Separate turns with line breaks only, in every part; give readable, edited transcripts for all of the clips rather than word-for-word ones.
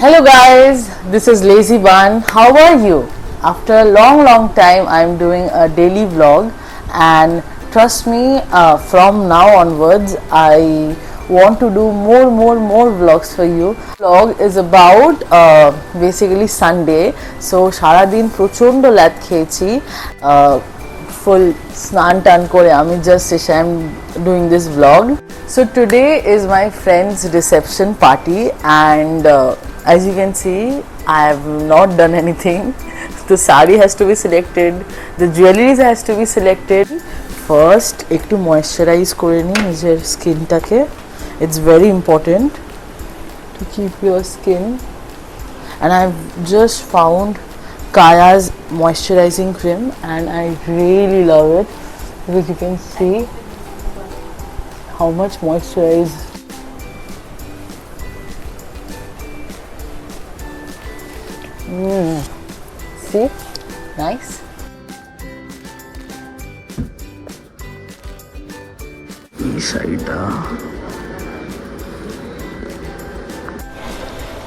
Hello guys, this is Lazy Bun. How are you? After a long time I'm doing a daily vlog, and trust me, from now onwards I want to do more vlogs for you. Vlog is about basically Sunday, so সারা দিন প্রচন্ড ল্যাদ খেয়েছি, full স্নান টান করে আমি just এসে I'm doing this vlog. So today is my friend's reception party, and as you can see I have not done anything. The sari has to be selected, the jewelries has to be selected. First একটু moisturize করে নিই নিজের স্কিনটাকে. It's very important to keep your skin, and I've just found Kaya's moisturizing cream and I really love it because you can see how much moisturize. See, nice.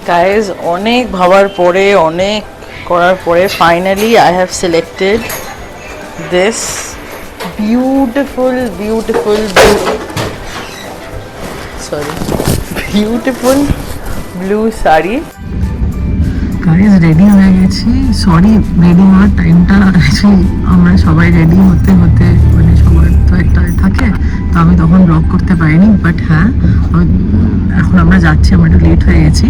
Guys, অনেক ভাবার পরে অনেক করার পরে finally I have selected this beautiful blue sari. Guys, ready হয়ে গেছি. Sorry ready হওয়ার টাইমটা অ্যাকচুয়ালি আমরা সবাই রেডি হতে মানে সবার তো একটা থাকে, তো আমি তখন ব্লগ করতে পারিনি, বাট হ্যাঁ এখন আমরা যাচ্ছি, আমরা একটু লেট হয়ে গেছি.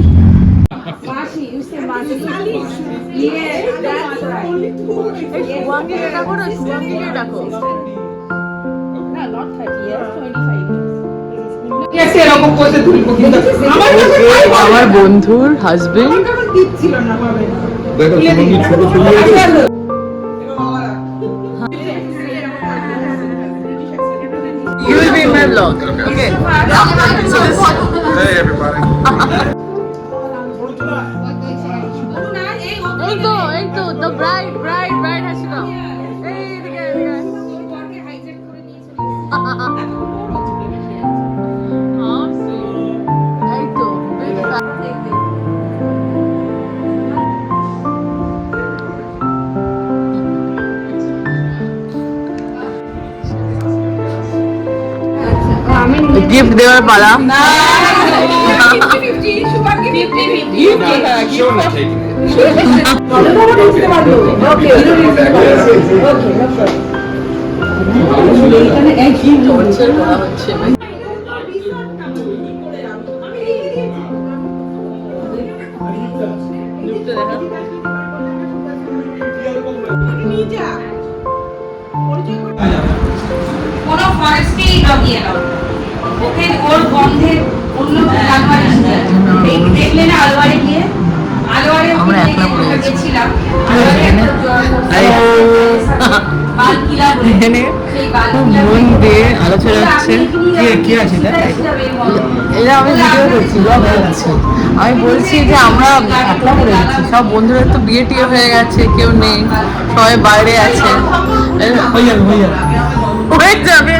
আমার বন্ধুর husband. You will be in my vlog. Okay. So this. Hey everybody. Hey, the bride has to come. Hey, the guy. Gift देवर पाला. ওকে ওর গন্ধে অন্য আলমারি দেখলে না, আলমারি গিয়ে আমরা একলা পড়ে গেছিলাম. মন দিয়ে আলোচনা হচ্ছে কি আছে এটা আমি ভিডিও করছি, ব্লগ করছি. আমি বলছি যে আমরা একলা পড়ে গেছি, সব বন্ধুরা তো বিয়ে টিয়ে হয়ে গেছে, কেউ নেই, সবাই বাইরে আছে. হয়ে যাবে.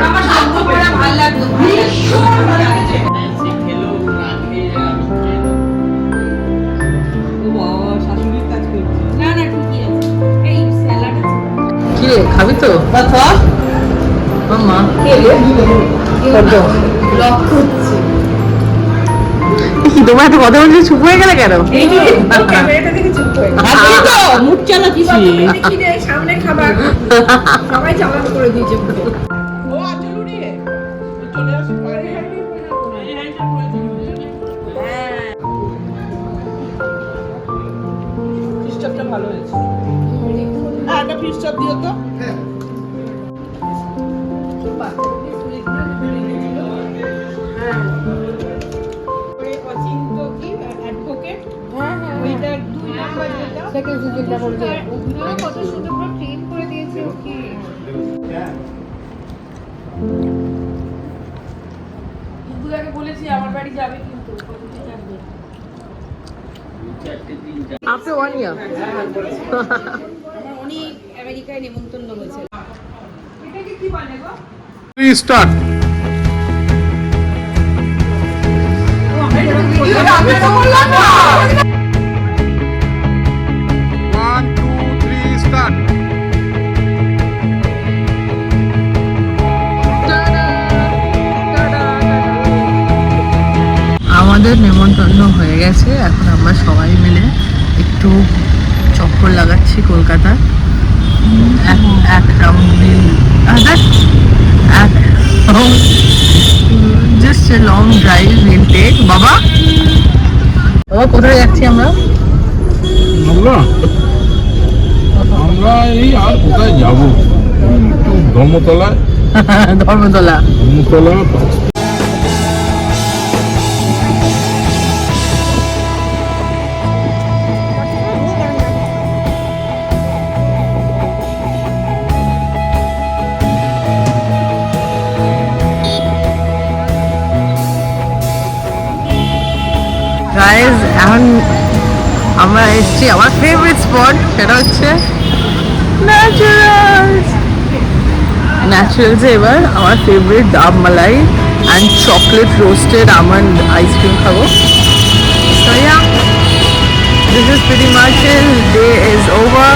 কি রে খাবি তো? মামা তোমার এত কথা বলছি, চুপ হয়ে গেলে কেন? মুখ চালাচ্ছি, সামনে খাবার সবাই চালান করে দিয়েছে. ভালো হয়েছে. একটা ফিশ চপ দিও তো. হ্যাঁ কত সুন্দর করে ট্রেন করে দিয়েছে ওকে. দুপুরকে বলেছি আমার বাড়ি যাবে, কিন্তু after 1 year উনি আমেরিকায় নিমন্ত্রণ হয়েছে. এটাকে কি বলে গো? রিস্টার্ট. ও আমরা তো বললাম না. একটু চক্কর লাগাচ্ছি কলকাতা, এক round just a long drive will take. বাবা বাবা কোথায় যাচ্ছি আমরা?
আমরা এই আর কোথায় যাবো, একটু ধর্মতলা।
ধর্মতলা। গাইজ এখন আমরা এসেছি আমার ফেভারিট স্পট, সেটা হচ্ছে ন্যাচারালস। ন্যাচারালসে এবার আমার ফেভারিট ডাব মালাই and chocolate roasted almond ice cream খাবো। So yeah, this is pretty much it. Day is over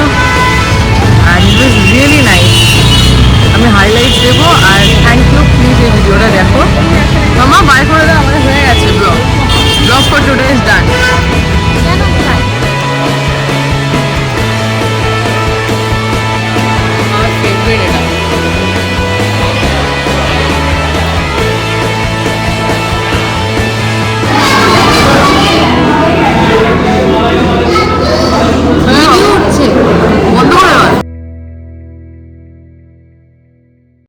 and it was really nice. আমি হাইলাইট দেবো আর থ্যাংক ইউ, প্লিজ এই ভিডিওটা দেখো। মামা বাই করে দাও, আমাদের হয়ে গেছে blog. Vlog for today is done.